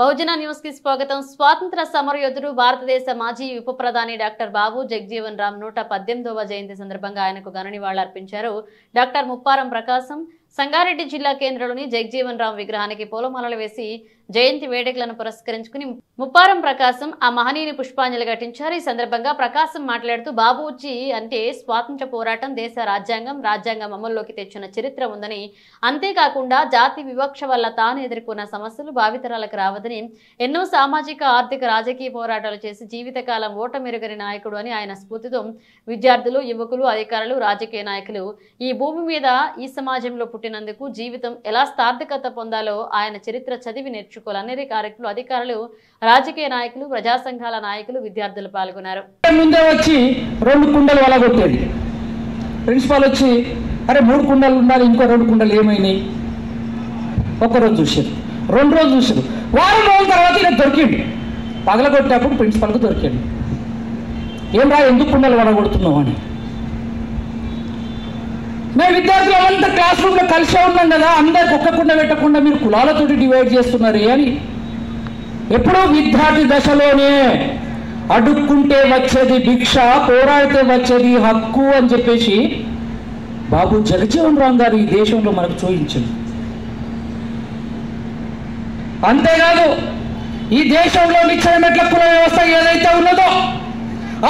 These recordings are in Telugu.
బహుజన న్యూస్ కి స్వాగతం. స్వాతంత్ర సమరయోధుడు భారతదేశ మాజీ ఉప ప్రధాని డాక్టర్ బాబు జగజీవన్ రామ్ 118వ జయంతి సందర్భంగా ఆయనకు ఘన నివాళులర్పించారు. డాక్టర్ ముప్పారం ప్రకాశం సంగారెడ్డి జిల్లా కేంద్రంలోని జగజీవన్ రామ్ విగ్రహానికి పూలమాలలు వేసి జయంతి వేడుకలను పురస్కరించుకుని ముప్పారం ప్రకాశం ఆ మహనీయుని పుష్పాంజలి ఘటించారు. ఈ సందర్భంగా ప్రకాశం మాట్లాడుతూ బాబూజీ అంటే స్వాతంత్ర పోరాటం, దేశ రాజ్యాంగం అమల్లోకి తెచ్చిన చరిత్ర ఉందని, అంతేకాకుండా జాతి వివక్ష వల్ల తాను ఎదుర్కొన్న సమస్యలు భావితరాలకు రావదని, ఎన్నో సామాజిక ఆర్థిక రాజకీయ పోరాటాలు చేసి జీవితకాలం ఓటమెరుగని నాయకుడు అని ఆయన స్ఫూర్తితో విద్యార్థులు, యువకులు, అధికారులు, రాజకీయ నాయకులు ఈ భూమి మీద ఈ సమాజంలో పుట్టినందుకు జీవితం ఎలా సార్థకత పొందాలో ఆయన చరిత్ర చదివి నేర్చుకోవాలి. అన్ని కార్యక్రమాలు అధికారులు, రాజకీయ నాయకులు, ప్రజా సంఘాల నాయకులు, విద్యార్థులు పాల్గొన్నారు. ముందే వచ్చి 2 కుండలు వలగొట్టేది. ప్రిన్సిపాల్ వచ్చి అరే 3 కుండలు ఉండాలి, ఇంకో 2 కుండలు ఏమైనాయి? ఒకరోజు చూసారు, 2 రోజులు చూసారు, వారం రోజుల తర్వాత ఇలా దొరికిండు. పగలగొట్టేటప్పుడు ప్రిన్సిపాల్కి దొరికాడు. ఏం రా, ఎందుకు కుండలు వలగొడుతున్నావు అని. మేము విద్యార్థులు అంతా క్లాస్ రూమ్లో కలిసే ఉన్నాం కదా, అందరికి ఒక్క కుండ పెట్టకుండా మీరు కులాలతోటి డివైడ్ చేస్తున్నారు అని. ఎప్పుడూ విద్యార్థి దశలోనే అడుక్కుంటే వచ్చేది భిక్ష, పోరాడితే వచ్చేది హక్కు అని చెప్పేసి బాబు జగజీవన్ రామ్ గారు ఈ దేశంలో మనకు చూపించింది. అంతేకాదు ఈ దేశంలో నిచ్చెన మెట్ల కుల వ్యవస్థ ఏదైతే ఉన్నదో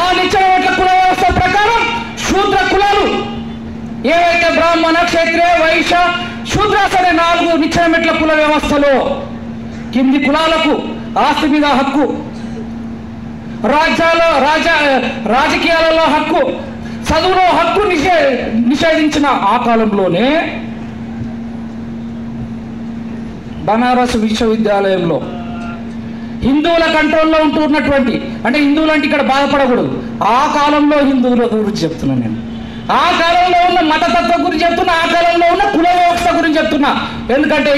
ఆ నిచ్చెన మెట్ల కుల వ్యవస్థ ప్రకారం శూద్ర కులాలు ఏవైతే బ్రాహ్మణ, క్షత్రియ, వైశ్య, శూద్రాస్ అనే 4 నిచ్చెన మెట్ల కుల వ్యవస్థలో కింది కులాలకు ఆస్తి మీద హక్కు, రాజకీయాలలో హక్కు, చదువులో హక్కు నిషేధించిన ఆ కాలంలోనే బనారస్ విశ్వవిద్యాలయంలో హిందువుల కంట్రోల్లో ఉంటున్నటువంటి, అంటే హిందువులు అంటే ఇక్కడ బాధపడకూడదు, ఆ కాలంలో హిందువుల గురించి చెప్తున్నాను నేను. ఆ కాలంలో ఉన్న మతతత్వం గురించి చెప్తున్నా, ఆ కాలంలో ఉన్న కుల వ్యవస్థ గురించి చెప్తున్నా. ఎందుకంటే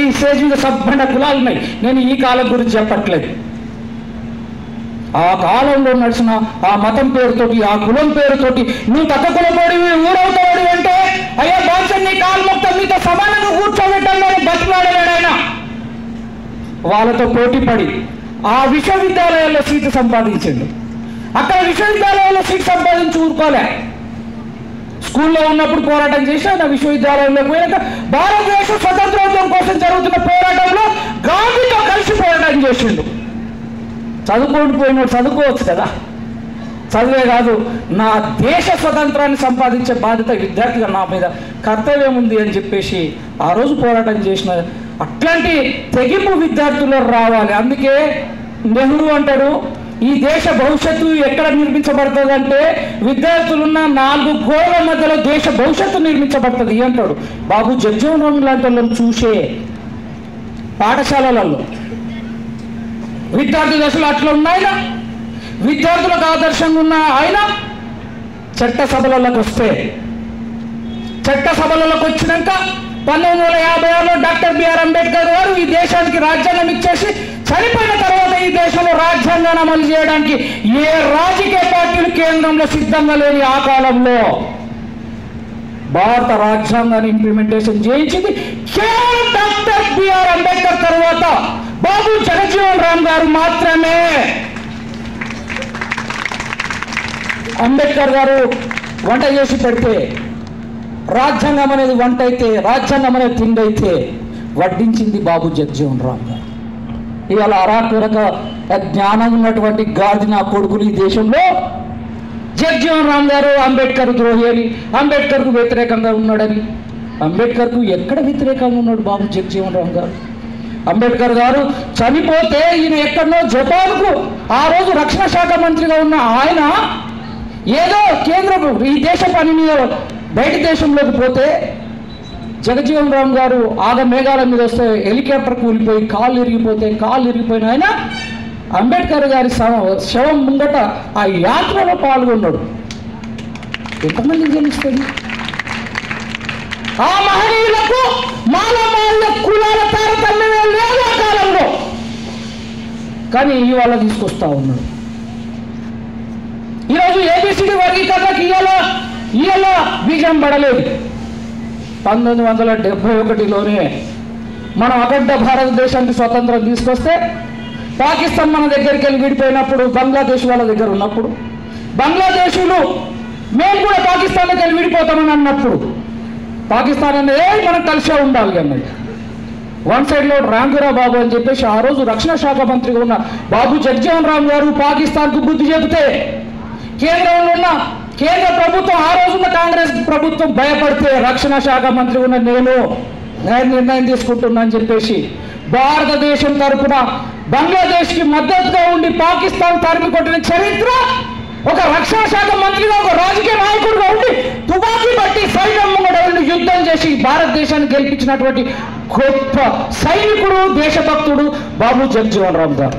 ఈ స్టేజ్ మీద సబ్బండ కులాలు ఉన్నాయి, నేను ఈ కాలం గురించి చెప్పట్లేదు. ఆ కాలంలో నడిచిన ఆ మతం పేరుతోటి, ఆ కులం పేరుతోటి నువ్వు తక్కువ కులపడివి, ఊరవుతాడు అంటే అయ్యా బాధ్యత నీ కాలు మొత్తం మీతో సమానంగా కూర్చోబెట్టాలని బతిలాడలేడాయన. వాళ్ళతో పోటీ పడి ఆ విశ్వవిద్యాలయాల్లో సీటు సంపాదించండు. అక్కడ విశ్వవిద్యాలయాల్లో సీటు సంపాదించి ఊరుకోలే. స్కూల్లో ఉన్నప్పుడు పోరాటం చేసి ఆయన విశ్వవిద్యాలయంలోకి పోయాక భారతదేశ స్వతంత్రోద్యమం కోసం జరుగుతున్న పోరాటంలో గాంధీతో కలిసి పోరాటం చేసిండు. చదువుకోండి పోయినోడు చదువుకోవచ్చు కదా, చదివే కాదు నా దేశ స్వతంత్రాన్ని సంపాదించే బాధ్యత విద్యార్థిగా నా మీద కర్తవ్యం ఉంది అని చెప్పేసి ఆ రోజు పోరాటం చేసిన అట్లాంటి తెగింపు విద్యార్థుల్లో రావాలి. అందుకే నెహ్రూ అంటాడు, ఈ దేశ భవిష్యత్తు ఎక్కడ నిర్మించబడుతుంది అంటే విద్యార్థులున్న 4 గోడల మధ్యలో దేశ భవిష్యత్తు నిర్మించబడుతుంది అంటాడు. బాబు జగజీవన్ రామ్ లాంటి వాళ్ళని చూసే పాఠశాలలలో విద్యార్థి దశలు అట్లా ఉన్నాయన, విద్యార్థులకు ఆదర్శంగా ఉన్న ఆయన చట్టసభలలోకి వస్తే, చట్టసభలలోకి వచ్చినాక 1956లో డాక్టర్ బిఆర్ అంబేద్కర్ గారు ఈ దేశానికి రాజ్యాంగం ఇచ్చేసి చనిపోయిన తర్వాత ఈ దేశంలో రాజ్యాంగాన్ని అమలు చేయడానికి ఏ రాజకీయ పార్టీలు కేంద్రంలో సిద్ధంగా లేని ఆ కాలంలో భారత రాజ్యాంగాన్ని ఇంప్లిమెంటేషన్ చేయించింది కేవలం డాక్టర్ బిఆర్ అంబేద్కర్ తర్వాత బాబు జగజీవన్ రామ్ గారు మాత్రమే. అంబేద్కర్ గారు వంట చేసి పెడితే రాజ్యాంగం అనేది వంట అయితే, రాజ్యాంగం అనేది తిండి అయితే వడ్డించింది బాబు జగజీవన్ రామ్ గారు. ఇవాళ అరాకొరక జ్ఞానం ఉన్నటువంటి గాది నా కొడుకులు ఈ దేశంలో జగజీవన్ రామ్ గారు అంబేద్కర్ ద్రోహి అని, అంబేద్కర్కు వ్యతిరేకంగా ఉన్నాడని. అంబేద్కర్కు ఎక్కడ వ్యతిరేకంగా ఉన్నాడు బాబు జగజీవన్ రామ్ గారు? అంబేద్కర్ గారు చనిపోతే ఈయన ఎక్కడనో జపాన్కు ఆ రోజు రక్షణ శాఖ మంత్రిగా ఉన్న ఆయన ఏదో కేంద్రం ఈ దేశ పని మీద బయట దేశంలోకి పోతే జగజీవన్ రామ్ గారు మేఘాల మీద వస్తే హెలికాప్టర్ కూలిపోయి కాళ్ళు ఇరిగిపోయిన ఆయన అంబేద్కర్ గారి శవం ముంగట ఆ యాత్రలో పాల్గొన్నాడు. ఎంతమంది తెలుస్తుంది? ఆ మహనీయులకు మానవాళ్ళ కులాల తారతమ్యమే లేదు ఆ కాలంలో, కానీ ఇవాళ తీసుకొస్తా ఉన్నాడు. ఈరోజు ఏబిసిడి వర్గీకరణకి ఇవాళ బీజం పడలేదు. 1971లోనే మనం అఖండ భారతదేశానికి స్వతంత్రం తీసుకొస్తే పాకిస్తాన్ మన దగ్గరికి వెళ్ళి విడిపోయినప్పుడు, బంగ్లాదేశ్ వాళ్ళ దగ్గర ఉన్నప్పుడు, బంగ్లాదేశీలు మేము కూడా పాకిస్తాన్కి వెళ్ళి విడిపోతామని అన్నప్పుడు పాకిస్తాన్ అనేది మనం కలిసే ఉండాలి అన్నది. వన్ సైడ్లో రాంగిరావు బాబు అని చెప్పేసి ఆ రోజు రక్షణ శాఖ మంత్రిగా ఉన్న బాబు జగ్జీవన్ రామ్ గారు పాకిస్తాన్కు బుద్ధి చెబితే కేంద్రంలో ఉన్న కేంద్ర ప్రభుత్వం, ఆ రోజున్న కాంగ్రెస్ ప్రభుత్వం భయపడితే రక్షణ శాఖ మంత్రి ఉన్న నేను నిర్ణయం తీసుకుంటున్నా అని చెప్పేసి భారతదేశం తరఫున బంగ్లాదేశ్కి మద్దతుగా ఉండి పాకిస్తాన్ తరిమి కొట్టిన చరిత్ర ఒక రక్షణ శాఖ మంత్రిగా, ఒక రాజకీయ నాయకుడిగా ఉండి తుపాకీ బట్టి సైన్యం ముంగడ యుద్ధం చేసి భారతదేశాన్ని గెలిపించినటువంటి గొప్ప సైనికుడు, దేశభక్తుడు బాబు జగ్జీవన్ రామ్ గారు.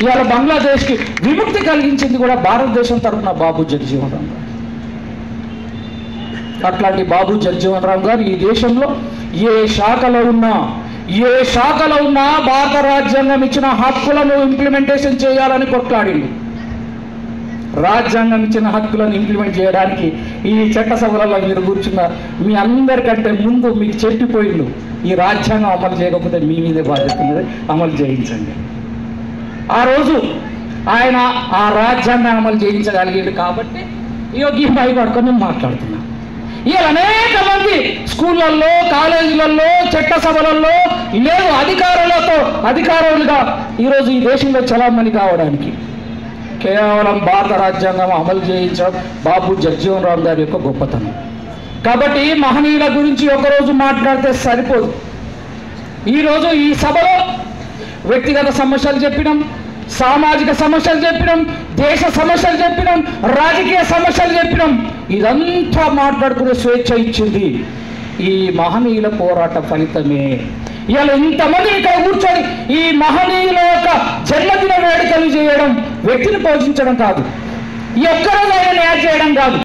ఇవాళ బంగ్లాదేశ్కి విముక్తి కలిగించింది కూడా భారతదేశం తరఫున బాబు జగ్జీవన్ రామ్ గారు. అట్లాంటి బాబు జగ్జీవన్ రామ్ గారు ఈ దేశంలో ఏ శాఖలో ఉన్నా భారత రాజ్యాంగం ఇచ్చిన హక్కులను ఇంప్లిమెంటేషన్ చేయాలని కొట్లాడింది. రాజ్యాంగం ఇచ్చిన హక్కులను ఇంప్లిమెంట్ చేయడానికి ఈ చట్టసభలలో మీరు కూర్చున్న మీ అందరికంటే ముందు మీకు చెప్పిపోయిండు, ఈ రాజ్యాంగం అమలు చేయకపోతే మీ మీదే బాధ్యత ఉన్నది, అమలు చేయించండి. ఆ రోజు ఆయన ఆ రాజ్యాంగాన్ని అమలు చేయించగలిగాడు కాబట్టి ఈ మైక్ పట్టుకొని మాట్లాడుతున్నాం. ఇలా అనేక మంది స్కూళ్ళల్లో, కాలేజీలలో, చట్టసభలలో లేదు అధికారులుగా ఈరోజు ఈ దేశంలో చలామణి కావడానికి కేవలం భారత రాజ్యాంగం అమలు చేయించడం బాబు జగ్జీవన్ రామ్ గారి యొక్క గొప్పతనం. కాబట్టి మహనీయుల గురించి ఒకరోజు మాట్లాడితే సరిపోదు. ఈరోజు ఈ సభలో వ్యక్తిగత సమస్యలు చెప్పినాం, సామాజిక సమస్యలు చెప్పినాం, దేశ సమస్యలు చెప్పినాం, రాజకీయ సమస్యలు చెప్పినాం. ఇదంతా మాట్లాడుకునే స్వేచ్ఛ ఇచ్చింది ఈ మహనీయుల పోరాట ఫలితమే. ఇవాళ ఇంతమంది ఇక్కడ కూర్చొని ఈ మహనీయుల యొక్క జన్మదిన వేడుకలు చేయడం వ్యక్తిని పోషించడం కాదు, ఈ ఒక్కరోజు ఆయన యాడ్ చేయడం కాదు.